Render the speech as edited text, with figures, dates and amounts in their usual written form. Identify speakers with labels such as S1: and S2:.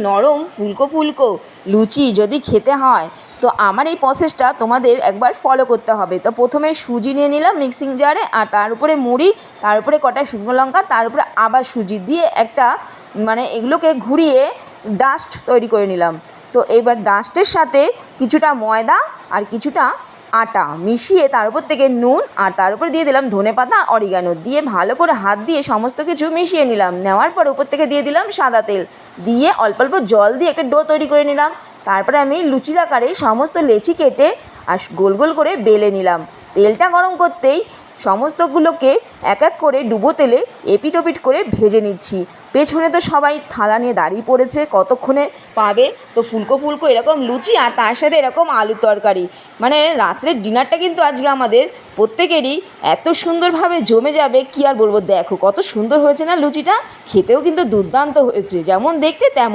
S1: নরম ফুলকো ফুলকো লুচি যদি খেতে হয় তো আমার এই প্রসেসটা তোমাদের একবার ফলো করতে হবে। তো প্রথমে সুজি নিয়ে নিলাম মিক্সিং জারে, আর তার উপরে মুড়ি, তার উপরে কটা শুকনো লঙ্কা, তার উপরে আবার সুজি দিয়ে একটা এগুলোকে ঘুরিয়ে ডাস্ট তৈরি করে নিলাম। তো এবার ডাস্টের সাথে কিছুটা ময়দা আর কিছুটা আটা মিশিয়ে তার উপর থেকে নুন, আর তার উপরে দিয়ে দিলাম ধনেপাতা আর অরিগানো, দিয়ে ভালো করে হাত দিয়ে সমস্ত কিছু মিশিয়ে নিলাম। নেওয়ার পর উপর থেকে দিয়ে দিলাম সাদা তেল, দিয়ে অল্প অল্প জল দিয়ে একটা ডো তৈরি করে নিলাম। তারপরে আমি লুচির আকারে সমস্ত লেচি কেটে আর গোল গোল করে বেলে নিলাম। তেলটা গরম করতেই সমস্তগুলোকে এক এক করে ডুবো তেলে এপিট ওপিট করে ভেজে নিচ্ছি। পেছনে তো সবাই থালা নিয়ে দাঁড়িয়ে পড়েছে, কতক্ষণে পাবে তো ফুলকো ফুলকো এরকম লুচি, আর তার সাথে এরকম আলুর তরকারি। রাত্রের ডিনারটা কিন্তু আজকে আমাদের প্রত্যেকেরই এত সুন্দরভাবে জমে যাবে, কি আর বলবো। দেখো কত সুন্দর হয়েছে না লুচিটা, খেতেও কিন্তু দুর্দান্ত হয়েছে, যেমন দেখতে তেমন।